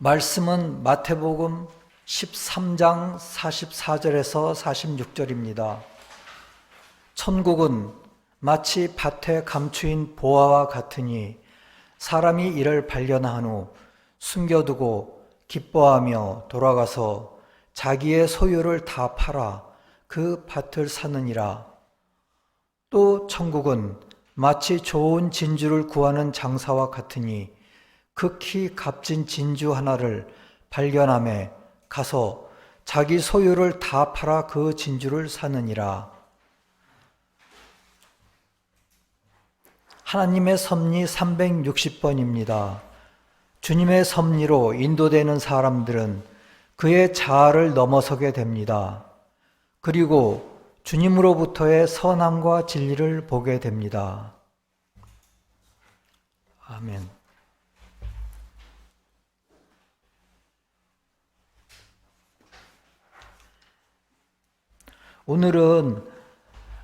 말씀은 마태복음 13장 44절에서 46절입니다. 천국은 마치 밭에 감추인 보화와 같으니 사람이 이를 발견한 후 숨겨두고 기뻐하며 돌아가서 자기의 소유를 다 팔아 그 밭을 사느니라. 또 천국은 마치 좋은 진주를 구하는 장사와 같으니 극히 값진 진주 하나를 발견함에 가서 자기 소유를 다 팔아 그 진주를 사느니라. 하나님의 섭리 360번입니다. 주님의 섭리로 인도되는 사람들은 그의 자아를 넘어서게 됩니다. 그리고 주님으로부터의 선함과 진리를 보게 됩니다. 아멘. 오늘은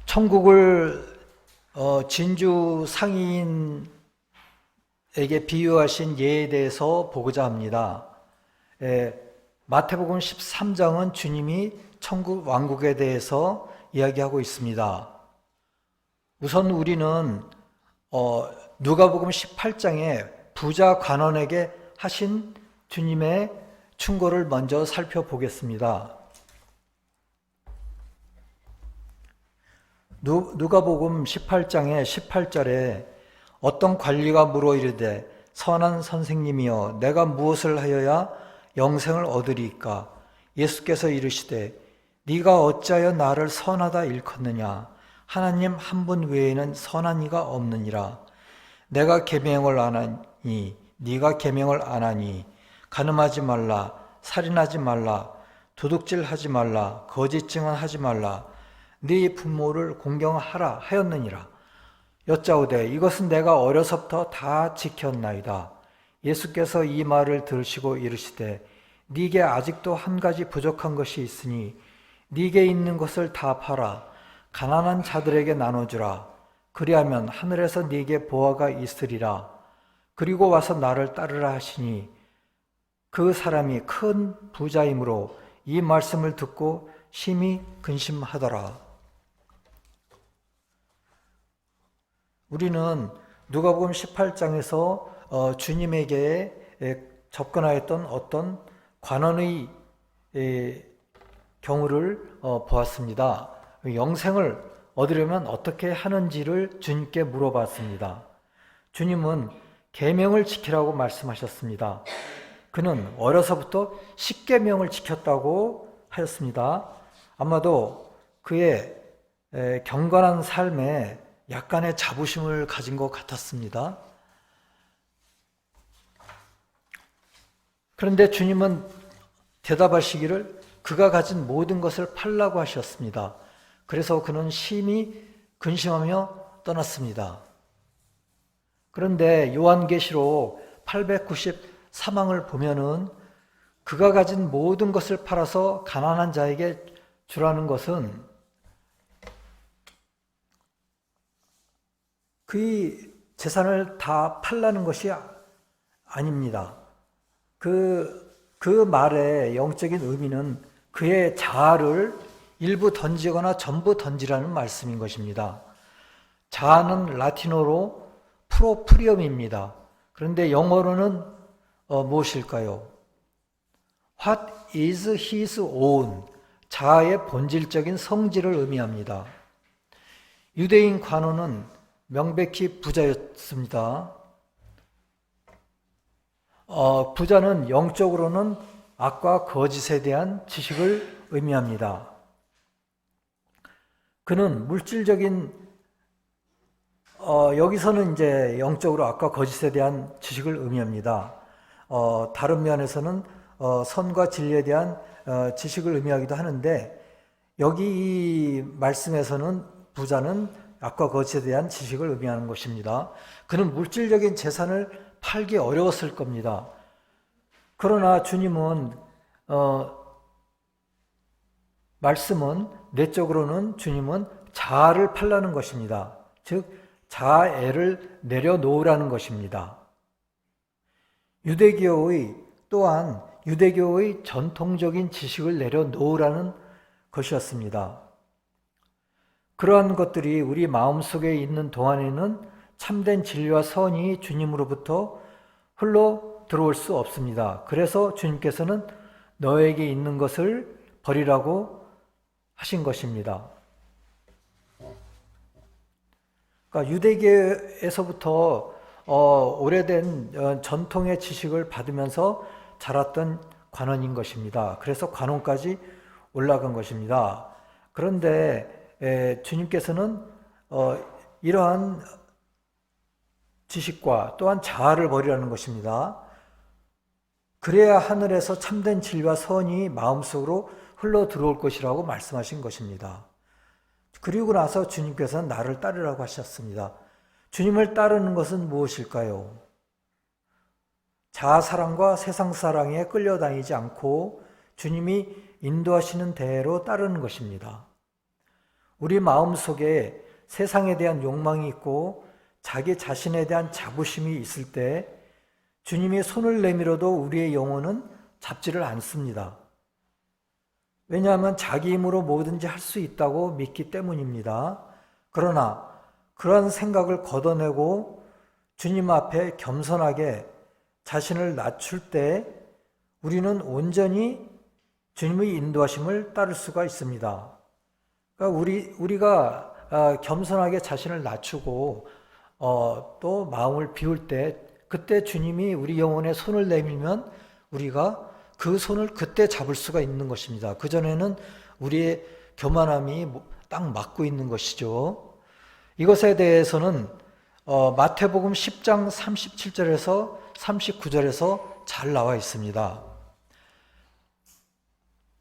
천국을 진주 상인에게 비유하신 예에 대해서 보고자 합니다. 마태복음 13장은 주님이 천국 왕국에 대해서 이야기하고 있습니다. 우선 우리는 누가복음 18장에 부자 관원에게 하신 주님의 충고를 먼저 살펴보겠습니다. 누가복음 18장의 18절에 어떤 관리가 물어 이르되 선한 선생님이여 내가 무엇을 하여야 영생을 얻으리이까? 예수께서 이르시되 네가 어찌하여 나를 선하다 일컫느냐? 하나님 한 분 외에는 선한 이가 없느니라. 내가 계명을 안 하니 네가 계명을 안 하니 간음하지 말라, 살인하지 말라, 도둑질하지 말라, 거짓 증언하지 말라, 네 부모를 공경하라 하였느니라. 여짜오되 이것은 내가 어려서부터 다 지켰나이다. 예수께서 이 말을 들으시고 이르시되 네게 아직도 한 가지 부족한 것이 있으니 네게 있는 것을 다 팔아 가난한 자들에게 나눠주라. 그리하면 하늘에서 네게 보화가 있으리라. 그리고 와서 나를 따르라 하시니 그 사람이 큰 부자이므로 이 말씀을 듣고 심히 근심하더라. 우리는 누가복음 18장에서 주님에게 접근하였던 어떤 관원의 경우를 보았습니다. 영생을 얻으려면 어떻게 하는지를 주님께 물어봤습니다. 주님은 계명을 지키라고 말씀하셨습니다. 그는 어려서부터 10계명을 지켰다고 하였습니다. 아마도 그의 경건한 삶에 약간의 자부심을 가진 것 같았습니다. 그런데 주님은 대답하시기를 그가 가진 모든 것을 팔라고 하셨습니다. 그래서 그는 심히 근심하며 떠났습니다. 그런데 요한계시록 893항을 보면은 그가 가진 모든 것을 팔아서 가난한 자에게 주라는 것은 그의 재산을 다 팔라는 것이 아닙니다. 그 말의 영적인 의미는 그의 자아를 일부 던지거나 전부 던지라는 말씀인 것입니다. 자아는 라틴어로 프로프리엄입니다. 그런데 영어로는 무엇일까요? What is his own? 자아의 본질적인 성질을 의미합니다. 유대인 관원은 명백히 부자였습니다. 부자는 영적으로는 악과 거짓에 대한 지식을 의미합니다. 그는 물질적인 여기서는 이제 영적으로 악과 거짓에 대한 지식을 의미합니다. 다른 면에서는 선과 진리에 대한 지식을 의미하기도 하는데 여기 이 말씀에서는 부자는 악과 거짓에 대한 지식을 의미하는 것입니다. 그는 물질적인 재산을 팔기 어려웠을 겁니다. 그러나 주님은 말씀은 내적으로는 주님은 자아를 팔라는 것입니다. 즉 자아애를 내려놓으라는 것입니다. 유대교의 또한 유대교의 전통적인 지식을 내려놓으라는 것이었습니다. 그러한 것들이 우리 마음속에 있는 동안에는 참된 진리와 선이 주님으로부터 흘러 들어올 수 없습니다. 그래서 주님께서는 너에게 있는 것을 버리라고 하신 것입니다. 그러니까 유대교에서부터 오래된 전통의 지식을 받으면서 자랐던 관원인 것입니다. 그래서 관원까지 올라간 것입니다. 그런데 주님께서는 이러한 지식과 또한 자아를 버리라는 것입니다. 그래야 하늘에서 참된 진리와 선이 마음속으로 흘러 들어올 것이라고 말씀하신 것입니다. 그리고 나서 주님께서는 나를 따르라고 하셨습니다. 주님을 따르는 것은 무엇일까요? 자아사랑과 세상사랑에 끌려다니지 않고 주님이 인도하시는 대로 따르는 것입니다. 우리 마음속에 세상에 대한 욕망이 있고 자기 자신에 대한 자부심이 있을 때 주님이 손을 내밀어도 우리의 영혼은 잡지를 않습니다. 왜냐하면 자기 힘으로 뭐든지 할 수 있다고 믿기 때문입니다. 그러나 그런 생각을 걷어내고 주님 앞에 겸손하게 자신을 낮출 때 우리는 온전히 주님의 인도하심을 따를 수가 있습니다. 그러니까 우리가 겸손하게 자신을 낮추고 또 마음을 비울 때 그때 주님이 우리 영혼에 손을 내밀면 우리가 그 손을 그때 잡을 수가 있는 것입니다. 그전에는 우리의 교만함이 딱 막고 있는 것이죠. 이것에 대해서는 마태복음 10장 37절에서 39절에서 잘 나와 있습니다.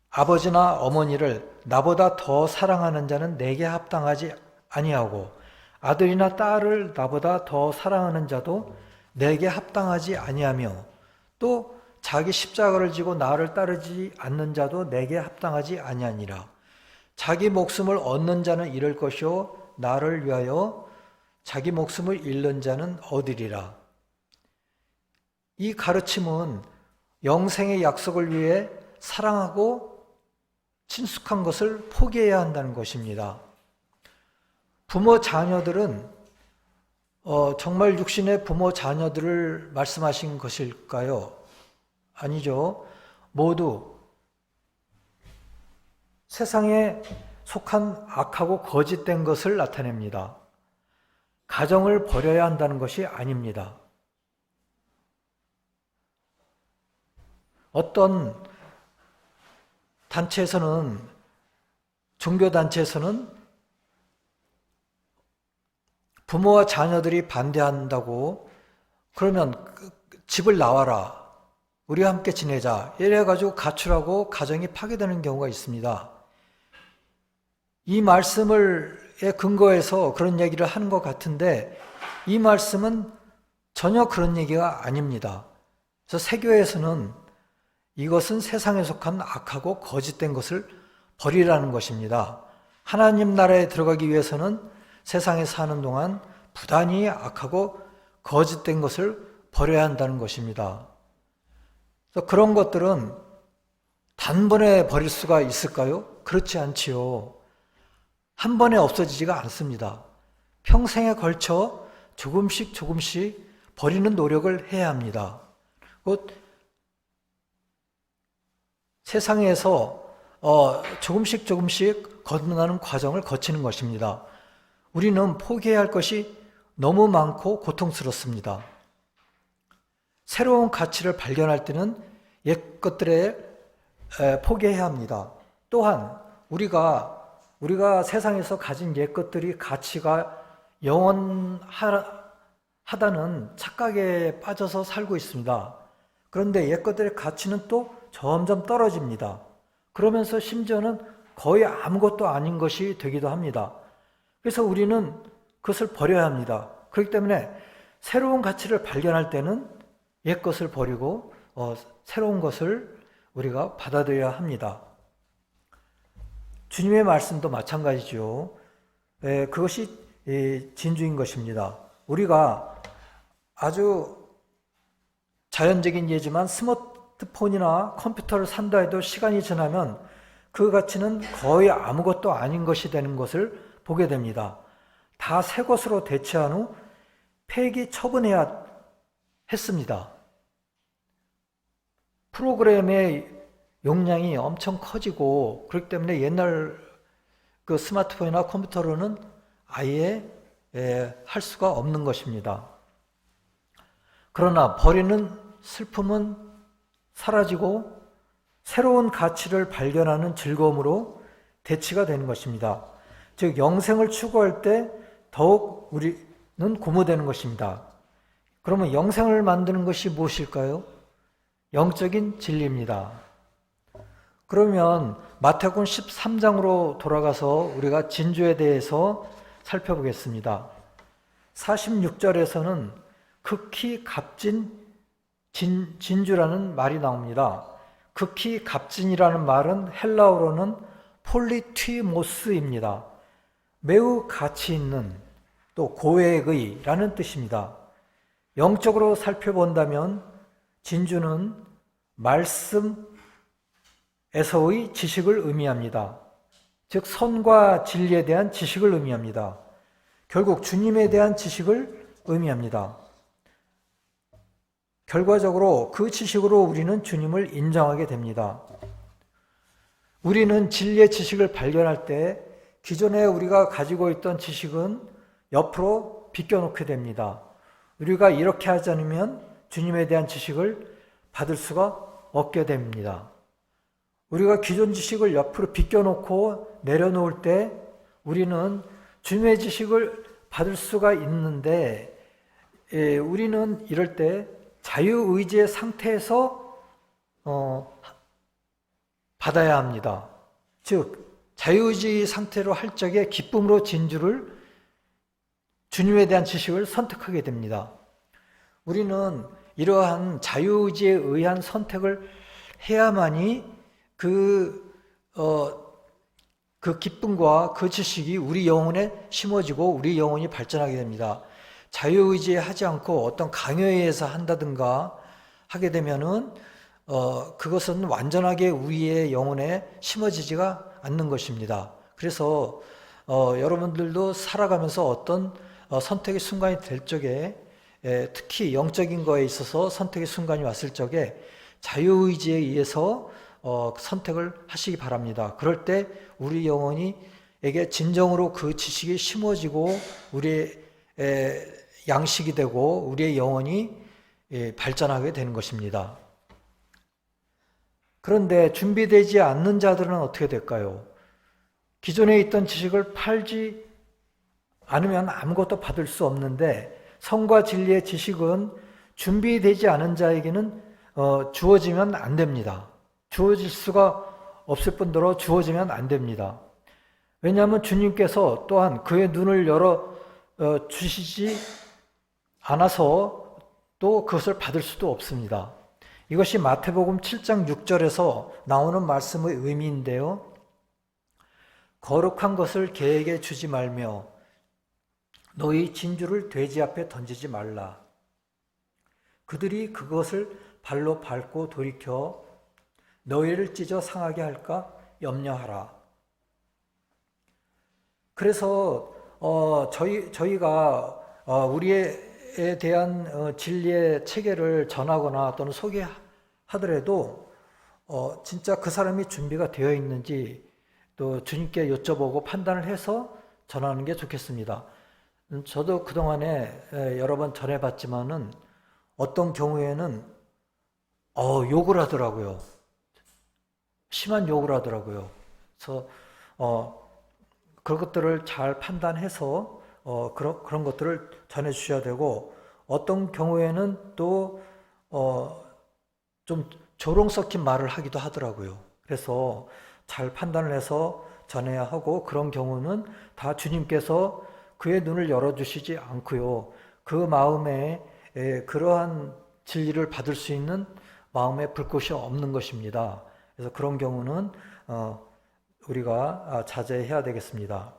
아버지나 어머니를 나보다 더 사랑하는 자는 내게 합당하지 아니하고 아들이나 딸을 나보다 더 사랑하는 자도 내게 합당하지 아니하며 또 자기 십자가를 지고 나를 따르지 않는 자도 내게 합당하지 아니하니라. 자기 목숨을 얻는 자는 잃을 것이요 나를 위하여 자기 목숨을 잃는 자는 얻으리라. 이 가르침은 영생의 약속을 위해 사랑하고 친숙한 것을 포기해야 한다는 것입니다. 부모 자녀들은 정말 육신의 부모 자녀들을 말씀하신 것일까요? 아니죠. 모두 세상에 속한 악하고 거짓된 것을 나타냅니다. 가정을 버려야 한다는 것이 아닙니다. 어떤 단체에서는, 종교단체에서는 부모와 자녀들이 반대한다고 그러면 집을 나와라. 우리와 함께 지내자. 이래가지고 가출하고 가정이 파괴되는 경우가 있습니다. 이 말씀에 근거해서 그런 얘기를 하는 것 같은데 이 말씀은 전혀 그런 얘기가 아닙니다. 그래서 세교에서는 이것은 세상에 속한 악하고 거짓된 것을 버리라는 것입니다. 하나님 나라에 들어가기 위해서는 세상에 사는 동안 부단히 악하고 거짓된 것을 버려야 한다는 것입니다. 그래서 그런 것들은 단번에 버릴 수가 있을까요? 그렇지 않지요. 한 번에 없어지지가 않습니다. 평생에 걸쳐 조금씩 버리는 노력을 해야 합니다. 곧 세상에서 조금씩 거듭나는 과정을 거치는 것입니다. 우리는 포기해야 할 것이 너무 많고 고통스럽습니다. 새로운 가치를 발견할 때는 옛 것들에 포기해야 합니다. 또한 우리가 세상에서 가진 옛 것들이 가치가 영원하다는 착각에 빠져서 살고 있습니다. 그런데 옛 것들의 가치는 또 점점 떨어집니다. 그러면서 심지어는 거의 아무것도 아닌 것이 되기도 합니다. 그래서 우리는 그것을 버려야 합니다. 그렇기 때문에 새로운 가치를 발견할 때는 옛 것을 버리고 새로운 것을 우리가 받아들여야 합니다. 주님의 말씀도 마찬가지죠. 그것이 진주인 것입니다. 우리가 아주 자연적인 예지만 스마트폰이나 컴퓨터를 산다 해도 시간이 지나면 그 가치는 거의 아무것도 아닌 것이 되는 것을 보게 됩니다. 다 새 것으로 대체한 후 폐기 처분해야 했습니다. 프로그램의 용량이 엄청 커지고 그렇기 때문에 옛날 그 스마트폰이나 컴퓨터로는 아예 할 수가 없는 것입니다. 그러나 버리는 슬픔은 사라지고 새로운 가치를 발견하는 즐거움으로 대치가 되는 것입니다. 즉 영생을 추구할 때 더욱 우리는 고무되는 것입니다. 그러면 영생을 만드는 것이 무엇일까요? 영적인 진리입니다. 그러면 마태복음 13장으로 돌아가서 우리가 진주에 대해서 살펴보겠습니다. 46절에서는 극히 값진 진주라는 말이 나옵니다. 극히 값진이라는 말은 헬라어로는 폴리튀모스입니다. 매우 가치 있는 또 고액의라는 뜻입니다. 영적으로 살펴본다면 진주는 말씀에서의 지식을 의미합니다. 즉 선과 진리에 대한 지식을 의미합니다. 결국 주님에 대한 지식을 의미합니다. 결과적으로 그 지식으로 우리는 주님을 인정하게 됩니다. 우리는 진리의 지식을 발견할 때 기존에 우리가 가지고 있던 지식은 옆으로 비껴놓게 됩니다. 우리가 이렇게 하지 않으면 주님에 대한 지식을 받을 수가 없게 됩니다. 우리가 기존 지식을 옆으로 비껴놓고 내려놓을 때 우리는 주님의 지식을 받을 수가 있는데 우리는 이럴 때 자유의지의 상태에서 받아야 합니다. 즉 자유의지 상태로 할 적에 기쁨으로 진주를 주님에 대한 지식을 선택하게 됩니다. 우리는 이러한 자유의지에 의한 선택을 해야만이 그 기쁨과 그 지식이 우리 영혼에 심어지고 우리 영혼이 발전하게 됩니다. 자유의지에 하지 않고 어떤 강요에 의해서 한다든가 하게 되면은 그것은 완전하게 우리의 영혼에 심어지지가 않는 것입니다. 그래서 여러분들도 살아가면서 어떤 선택의 순간이 될 적에 특히 영적인 거에 있어서 선택의 순간이 왔을 적에 자유의지에 의해서 선택을 하시기 바랍니다. 그럴 때 우리 영혼이에게 진정으로 그 지식이 심어지고 우리의 양식이 되고 우리의 영혼이 발전하게 되는 것입니다. 그런데 준비되지 않는 자들은 어떻게 될까요? 기존에 있던 지식을 팔지 않으면 아무것도 받을 수 없는데 성과 진리의 지식은 준비되지 않은 자에게는 주어지면 안 됩니다. 주어질 수가 없을 뿐더러 주어지면 안 됩니다. 왜냐하면 주님께서 또한 그의 눈을 열어 주시지 않아서 또 그것을 받을 수도 없습니다. 이것이 마태복음 7장 6절에서 나오는 말씀의 의미인데요. 거룩한 것을 개에게 주지 말며 너희 진주를 돼지 앞에 던지지 말라. 그들이 그것을 발로 밟고 돌이켜 너희를 찢어 상하게 할까 염려하라. 그래서 저희가 우리에 대한 진리의 체계를 전하거나 또는 소개하더라도 진짜 그 사람이 준비가 되어 있는지 또 주님께 여쭤보고 판단을 해서 전하는 게 좋겠습니다. 저도 그동안에 여러 번 전해봤지만은 어떤 경우에는 욕을 하더라고요. 심한 욕을 하더라고요. 그래서 그런 것들을 잘 판단해서 그런 것들을 전해주셔야 되고, 어떤 경우에는 또 좀 조롱 섞인 말을 하기도 하더라고요. 그래서 잘 판단을 해서 전해야 하고, 그런 경우는 다 주님께서 그의 눈을 열어주시지 않고요, 그 마음에 그러한 진리를 받을 수 있는 마음에 불꽃이 없는 것입니다. 그래서 그런 경우는 우리가 자제해야 되겠습니다.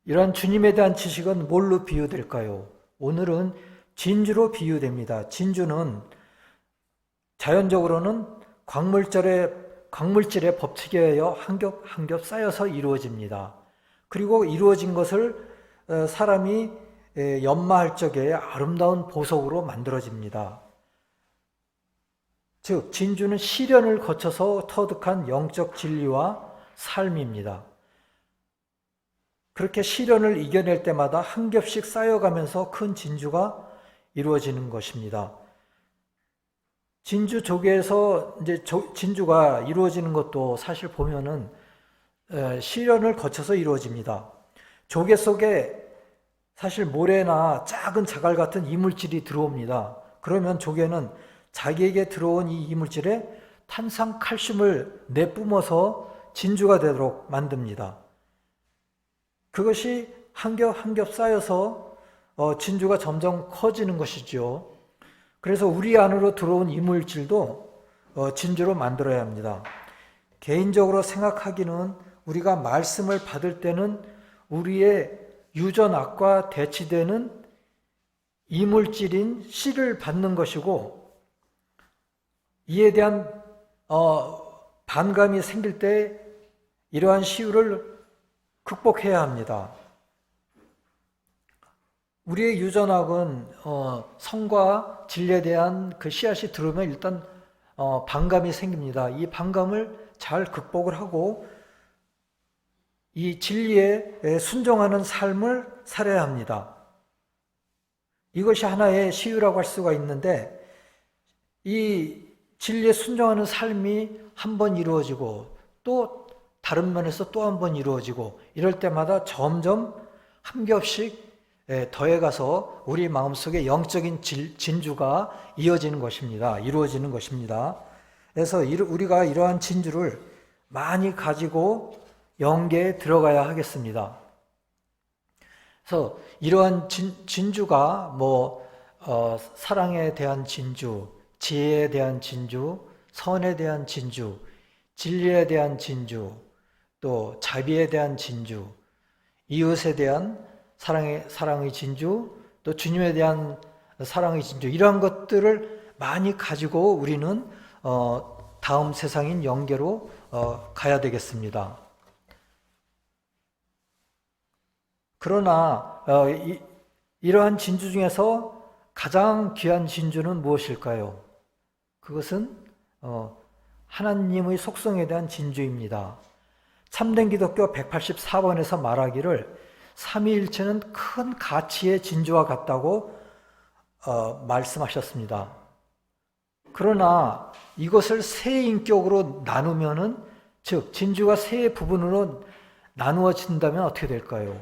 이러한 주님에 대한 지식은 뭘로 비유될까요? 오늘은 진주로 비유됩니다. 진주는 자연적으로는 광물질의 법칙에 의하여 한 겹 쌓여서 이루어집니다. 그리고 이루어진 것을 사람이 연마할 적에 아름다운 보석으로 만들어집니다. 즉 진주는 시련을 거쳐서 터득한 영적 진리와 삶입니다. 그렇게 시련을 이겨낼 때마다 한 겹씩 쌓여가면서 큰 진주가 이루어지는 것입니다. 진주 조개에서 이제 진주가 이루어지는 것도 사실 보면은 시련을 거쳐서 이루어집니다. 조개 속에 사실 모래나 작은 자갈 같은 이물질이 들어옵니다. 그러면 조개는 자기에게 들어온 이 이물질에 탄산 칼슘을 내뿜어서 진주가 되도록 만듭니다. 그것이 한 겹 쌓여서 진주가 점점 커지는 것이죠. 그래서 우리 안으로 들어온 이물질도 진주로 만들어야 합니다. 개인적으로 생각하기는 우리가 말씀을 받을 때는 우리의 유전악과 대치되는 이물질인 씨를 받는 것이고, 이에 대한 반감이 생길 때 이러한 시유를 극복해야 합니다. 우리의 유전학은 성과 진리에 대한 그 씨앗이 들어오면 일단 반감이 생깁니다. 이 반감을 잘 극복을 하고 이 진리에 순종하는 삶을 살아야 합니다. 이것이 하나의 시유라고 할 수가 있는데, 이 진리에 순종하는 삶이 한 번 이루어지고 또 다른 면에서 또 한 번 이루어지고 이럴 때마다 점점 한 겹씩 더해가서 우리 마음속에 영적인 진주가 이어지는 것입니다. 이루어지는 것입니다. 그래서 우리가 이러한 진주를 많이 가지고 영계에 들어가야 하겠습니다. 그래서 이러한 진주가 사랑에 대한 진주, 지혜에 대한 진주, 선에 대한 진주, 진리에 대한 진주, 또 자비에 대한 진주, 이웃에 대한 사랑의 진주, 또 주님에 대한 사랑의 진주, 이러한 것들을 많이 가지고 우리는 다음 세상인 영계로 가야 되겠습니다. 그러나 이러한 진주 중에서 가장 귀한 진주는 무엇일까요? 그것은 하나님의 속성에 대한 진주입니다. 참된 기독교 184번에서 말하기를 삼위일체는 큰 가치의 진주와 같다고 말씀하셨습니다. 그러나 이것을 세 인격으로 나누면은, 즉 진주가 세 부분으로 나누어진다면 어떻게 될까요?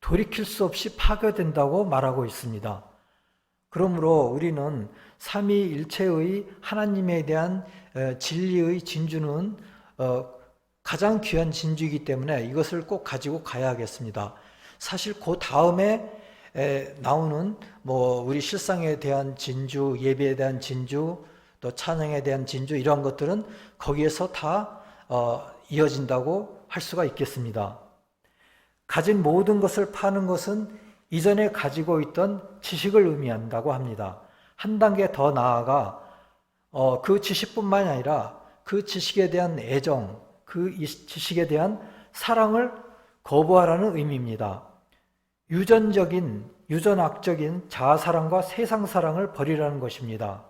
돌이킬 수 없이 파괴된다고 말하고 있습니다. 그러므로 우리는 삼위일체의 하나님에 대한 진리의 진주는 가장 귀한 진주이기 때문에 이것을 꼭 가지고 가야 하겠습니다. 사실 그 다음에 나오는 우리 실상에 대한 진주, 예배에 대한 진주, 또 찬양에 대한 진주, 이런 것들은 거기에서 다 이어진다고 할 수가 있겠습니다. 가진 모든 것을 파는 것은 이전에 가지고 있던 지식을 의미한다고 합니다. 한 단계 더 나아가 그 지식뿐만이 아니라 그 지식에 대한 애정, 그 지식에 대한 사랑을 거부하라는 의미입니다. 유전학적인 자아사랑과 세상사랑을 버리라는 것입니다.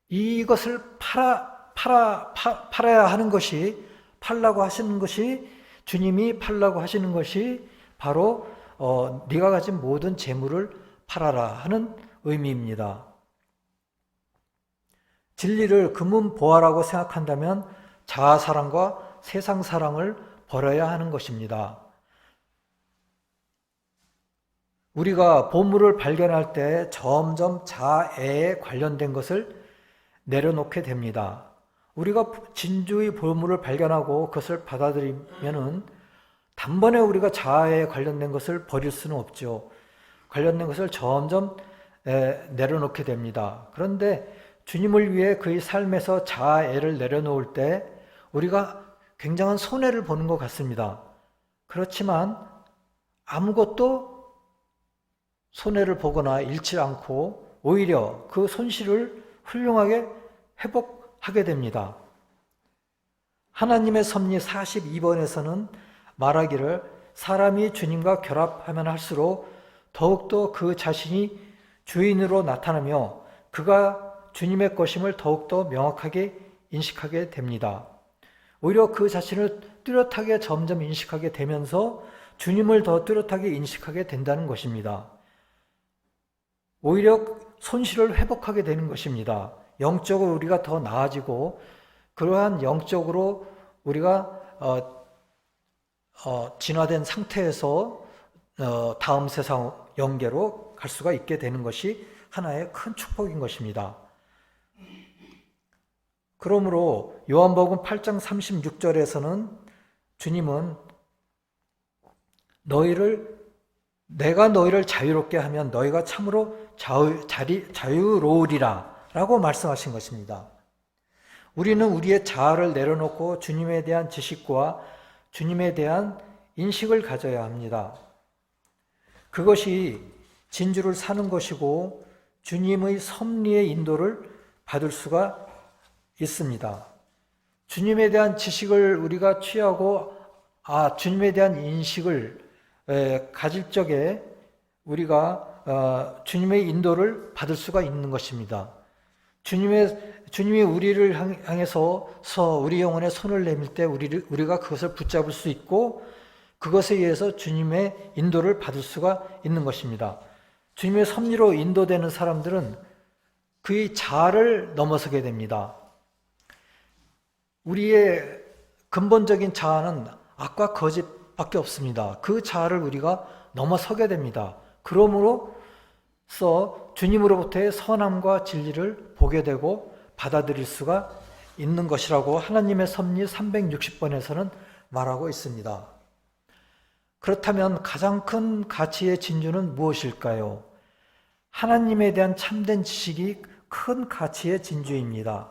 이것을 팔아야 하는 것이, 팔라고 하시는 것이, 주님이 팔라고 하시는 것이 바로 네가 가진 모든 재물을 팔아라 하는 의미입니다. 진리를 금은보화라고 생각한다면 자아사랑과 세상사랑을 버려야 하는 것입니다. 우리가 보물을 발견할 때 점점 자애에 관련된 것을 내려놓게 됩니다. 우리가 진주의 보물을 발견하고 그것을 받아들이면은 단번에 우리가 자아에 관련된 것을 버릴 수는 없죠. 관련된 것을 점점 내려놓게 됩니다. 그런데 주님을 위해 그의 삶에서 자아애를 내려놓을 때 우리가 굉장한 손해를 보는 것 같습니다. 그렇지만 아무것도 손해를 보거나 잃지 않고 오히려 그 손실을 훌륭하게 회복하게 됩니다. 하나님의 섭리 42번에서는 말하기를 사람이 주님과 결합하면 할수록 더욱더 그 자신이 주인으로 나타나며 그가 주님의 것임을 더욱더 명확하게 인식하게 됩니다. 오히려 그 자신을 뚜렷하게 점점 인식하게 되면서 주님을 더 뚜렷하게 인식하게 된다는 것입니다. 오히려 손실을 회복하게 되는 것입니다. 영적으로 우리가 더 나아지고 그러한 영적으로 우리가 진화된 상태에서 다음 세상 영계로 갈 수가 있게 되는 것이 하나의 큰 축복인 것입니다. 그러므로 요한복음 8장 36절에서는 주님은 내가 너희를 자유롭게 하면 너희가 참으로 자유로우리라 라고 말씀하신 것입니다. 우리는 우리의 자아를 내려놓고 주님에 대한 지식과 주님에 대한 인식을 가져야 합니다. 그것이 진주를 사는 것이고 주님의 섭리의 인도를 받을 수가 있습니다. 주님에 대한 지식을 우리가 취하고 주님에 대한 인식을 가질 적에 우리가 주님의 인도를 받을 수가 있는 것입니다. 주님이 우리를 향해서 우리 영혼에 손을 내밀 때 우리가 그것을 붙잡을 수 있고 그것에 의해서 주님의 인도를 받을 수가 있는 것입니다. 주님의 섭리로 인도되는 사람들은 그의 자아를 넘어서게 됩니다. 우리의 근본적인 자아는 악과 거짓밖에 없습니다. 그 자아를 우리가 넘어서게 됩니다. 그러므로써 주님으로부터의 선함과 진리를 보게 되고 받아들일 수가 있는 것이라고 하나님의 섭리 360번에서는 말하고 있습니다. 그렇다면 가장 큰 가치의 진주는 무엇일까요? 하나님에 대한 참된 지식이 큰 가치의 진주입니다.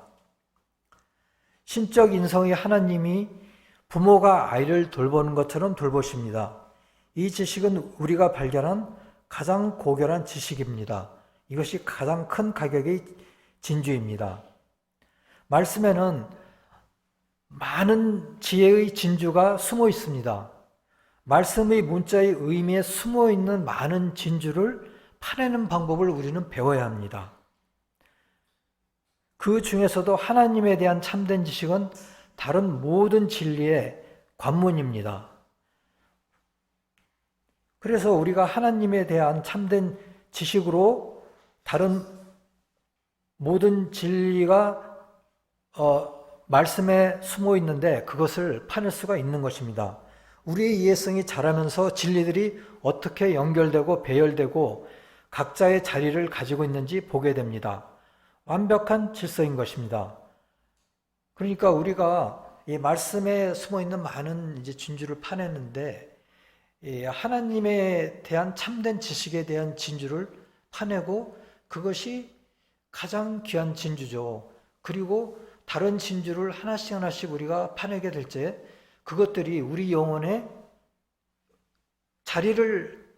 신적 인성의 하나님이 부모가 아이를 돌보는 것처럼 돌보십니다. 이 지식은 우리가 발견한 가장 고결한 지식입니다. 이것이 가장 큰 가격의 진주입니다. 말씀에는 많은 지혜의 진주가 숨어 있습니다. 말씀의 문자의 의미에 숨어 있는 많은 진주를 파내는 방법을 우리는 배워야 합니다. 그 중에서도 하나님에 대한 참된 지식은 다른 모든 진리의 관문입니다. 그래서 우리가 하나님에 대한 참된 지식으로 다른 모든 진리가 말씀에 숨어 있는데 그것을 파낼 수가 있는 것입니다. 우리의 이해성이 자라면서 진리들이 어떻게 연결되고 배열되고 각자의 자리를 가지고 있는지 보게 됩니다. 완벽한 질서인 것입니다. 그러니까 우리가 이 말씀에 숨어 있는 많은 진주를 파내는데 하나님에 대한 참된 지식에 대한 진주를 파내고 그것이 가장 귀한 진주죠. 그리고 다른 진주를 하나씩 우리가 파내게 될 때 그것들이 우리 영혼의 자리를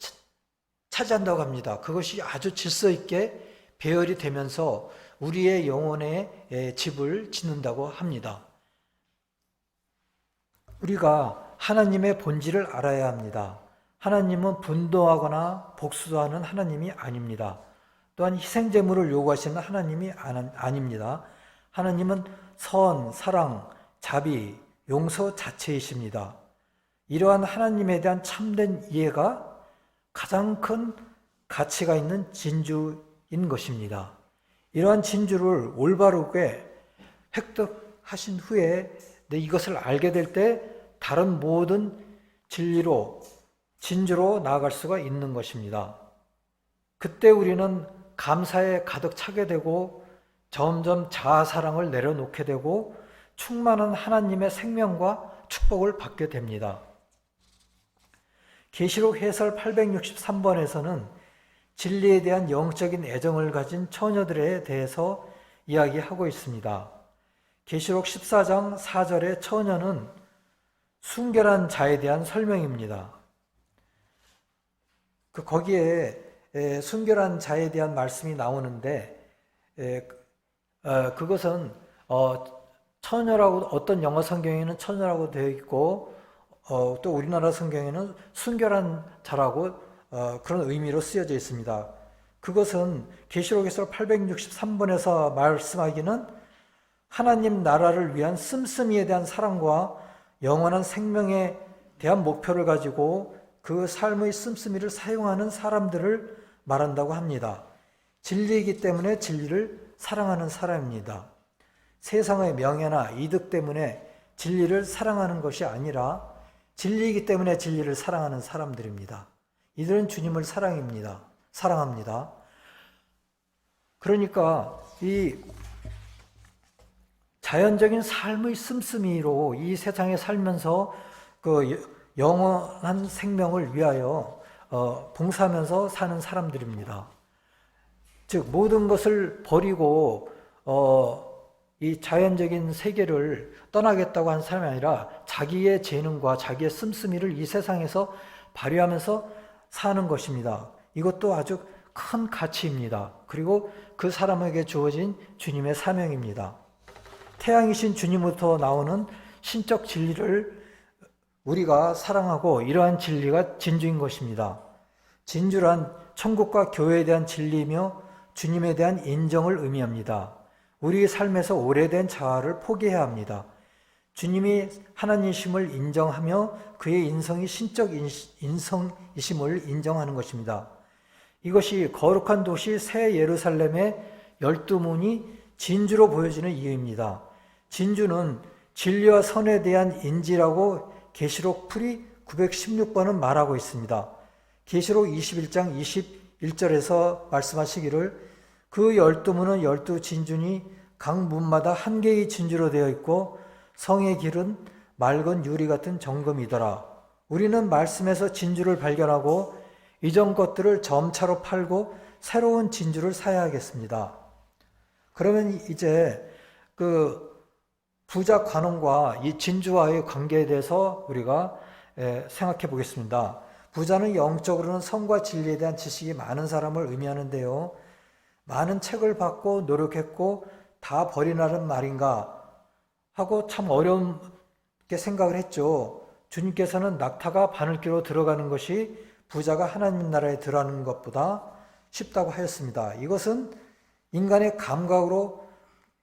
차지한다고 합니다. 그것이 아주 질서 있게 배열이 되면서 우리의 영혼의 집을 짓는다고 합니다. 우리가 하나님의 본질을 알아야 합니다. 하나님은 분노하거나 복수하는 하나님이 아닙니다. 또한 희생제물을 요구하시는 하나님이 아닙니다. 하나님은 선, 사랑, 자비, 용서 자체이십니다. 이러한 하나님에 대한 참된 이해가 가장 큰 가치가 있는 진주인 것입니다. 이러한 진주를 올바르게 획득하신 후에 이것을 알게 될 때 다른 모든 진주로 나아갈 수가 있는 것입니다. 그때 우리는 감사에 가득 차게 되고 점점 자아사랑을 내려놓게 되고 충만한 하나님의 생명과 축복을 받게 됩니다. 계시록 해설 863번에서는 진리에 대한 영적인 애정을 가진 처녀들에 대해서 이야기하고 있습니다. 계시록 14장 4절의 처녀는 순결한 자에 대한 설명입니다. 거기에 순결한 자에 대한 말씀이 나오는데 그것은 처녀라고, 어떤 영어 성경에는 처녀라고 되어 있고 또 우리나라 성경에는 순결한 자라고 그런 의미로 쓰여져 있습니다. 그것은 계시록에서 863번에서 말씀하기는 하나님 나라를 위한 씀씀이에 대한 사랑과 영원한 생명에 대한 목표를 가지고 그 삶의 씀씀이를 사용하는 사람들을 말한다고 합니다. 진리이기 때문에 진리를 사랑하는 사람입니다. 세상의 명예나 이득 때문에 진리를 사랑하는 것이 아니라 진리이기 때문에 진리를 사랑하는 사람들입니다. 이들은 주님을 사랑합니다. 그러니까 이 자연적인 삶의 씀씀이로 이 세상에 살면서 그 영원한 생명을 위하여 봉사하면서 사는 사람들입니다. 즉 모든 것을 버리고 이 자연적인 세계를 떠나겠다고 하는 사람이 아니라 자기의 재능과 자기의 씀씀이를 이 세상에서 발휘하면서 사는 것입니다. 이것도 아주 큰 가치입니다. 그리고 그 사람에게 주어진 주님의 사명입니다. 태양이신 주님부터 나오는 신적 진리를 우리가 사랑하고 이러한 진리가 진주인 것입니다. 진주란 천국과 교회에 대한 진리이며 주님에 대한 인정을 의미합니다. 우리의 삶에서 오래된 자아를 포기해야 합니다. 주님이 하나님이심을 인정하며 그의 인성이 신적 인성이심을 인정하는 것입니다. 이것이 거룩한 도시 새 예루살렘의 12문이 진주로 보여지는 이유입니다. 진주는 진리와 선에 대한 인지라고 계시록 풀이 916번은 말하고 있습니다. 계시록 21장 21절에서 말씀하시기를 그 12문은 12진주니 각 문마다 한 개의 진주로 되어 있고 성의 길은 맑은 유리 같은 정금이더라. 우리는 말씀에서 진주를 발견하고 이전 것들을 점차로 팔고 새로운 진주를 사야 하겠습니다. 그러면 이제 그 부자 관원과 이 진주와의 관계에 대해서 우리가 생각해 보겠습니다. 부자는 영적으로는 성과 진리에 대한 지식이 많은 사람을 의미하는데요. 많은 책을 받고 노력했고 다 버리라는 말인가 하고 참 어렵게 생각을 했죠. 주님께서는 낙타가 바늘귀로 들어가는 것이 부자가 하나님 나라에 들어가는 것보다 쉽다고 하였습니다. 이것은 인간의 감각으로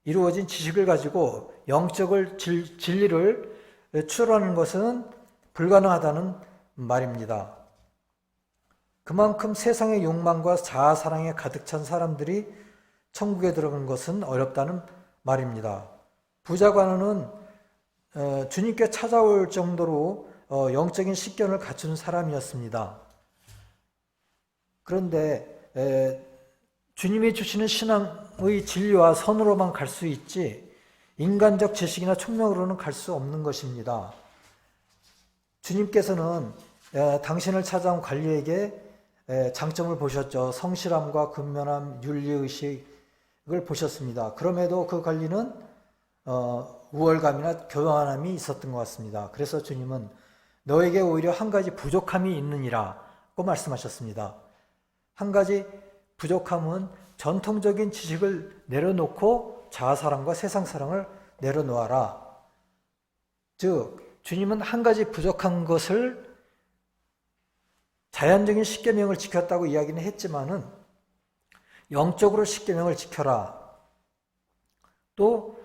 이루어진 지식을 가지고 영적을 진리를 추론하는 것은 불가능하다는 말입니다. 그만큼 세상의 욕망과 자아사랑에 가득 찬 사람들이 천국에 들어간 것은 어렵다는 말입니다. 부자 관원은 주님께 찾아올 정도로 영적인 식견을 갖춘 사람이었습니다. 그런데 주님이 주시는 신앙의 진리와 선으로만 갈 수 있지 인간적 지식이나 총명으로는 갈 수 없는 것입니다. 주님께서는 당신을 찾아온 관리에게 장점을 보셨죠. 성실함과 근면함, 윤리의식을 보셨습니다. 그럼에도 그 관리는 우월감이나 교만함이 있었던 것 같습니다. 그래서 주님은 너에게 오히려 한 가지 부족함이 있느니라고 말씀하셨습니다. 한 가지 부족함은 전통적인 지식을 내려놓고 자아사랑과 세상사랑을 내려놓아라. 즉 주님은 한 가지 부족한 것을 자연적인 십계명을 지켰다고 이야기는 했지만은 영적으로 십계명을 지켜라. 또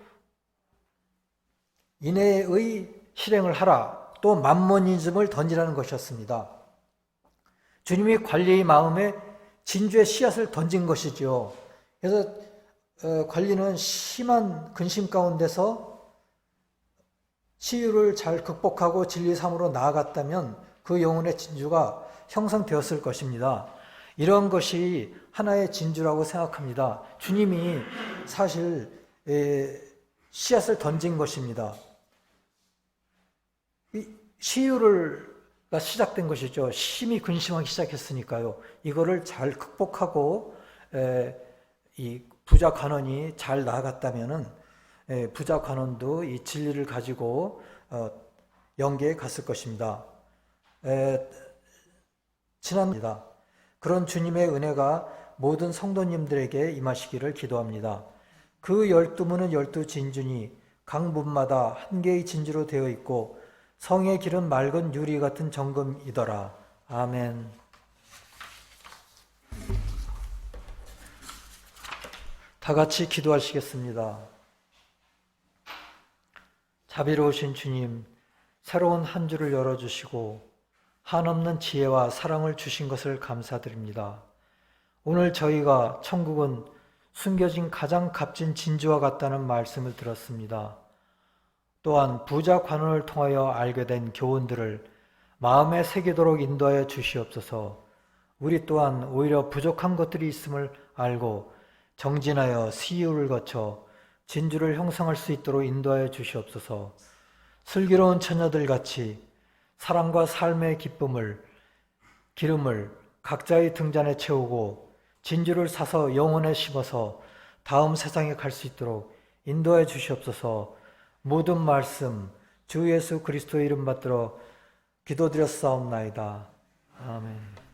인애의 실행을 하라. 또 만모니즘을 던지라는 것이었습니다. 주님이 관리의 마음에 진주의 씨앗을 던진 것이죠. 그래서 관리는 심한 근심 가운데서 시유를 잘 극복하고 진리삼으로 나아갔다면 그 영혼의 진주가 형성되었을 것입니다. 이런 것이 하나의 진주라고 생각합니다. 주님이 사실 씨앗을 던진 것입니다. 시유가 시작된 것이죠. 심히 근심하기 시작했으니까요. 이거를 잘 극복하고 이 부자 관원이 잘 나아갔다면은 부자 관원도 이 진리를 가지고 영계에 갔을 것입니다. 지납니다. 그런 주님의 은혜가 모든 성도님들에게 임하시기를 기도합니다. 그 12문은 12진주니 각 문마다 한 개의 진주로 되어 있고 성의 길은 맑은 유리 같은 정금이더라. 아멘. 다 같이 기도하시겠습니다. 자비로우신 주님, 새로운 한 주를 열어주시고 한없는 지혜와 사랑을 주신 것을 감사드립니다. 오늘 저희가 천국은 숨겨진 가장 값진 진주와 같다는 말씀을 들었습니다. 또한 부자 관원을 통하여 알게 된 교훈들을 마음에 새기도록 인도하여 주시옵소서. 우리 또한 오히려 부족한 것들이 있음을 알고 정진하여 시유를 거쳐 진주를 형성할 수 있도록 인도하여 주시옵소서. 슬기로운 처녀들 같이 사랑과 삶의 기름을 각자의 등잔에 채우고 진주를 사서 영혼에 심어서 다음 세상에 갈 수 있도록 인도해 주시옵소서. 모든 말씀 주 예수 그리스도의 이름 받들어 기도드렸사옵나이다. 아멘.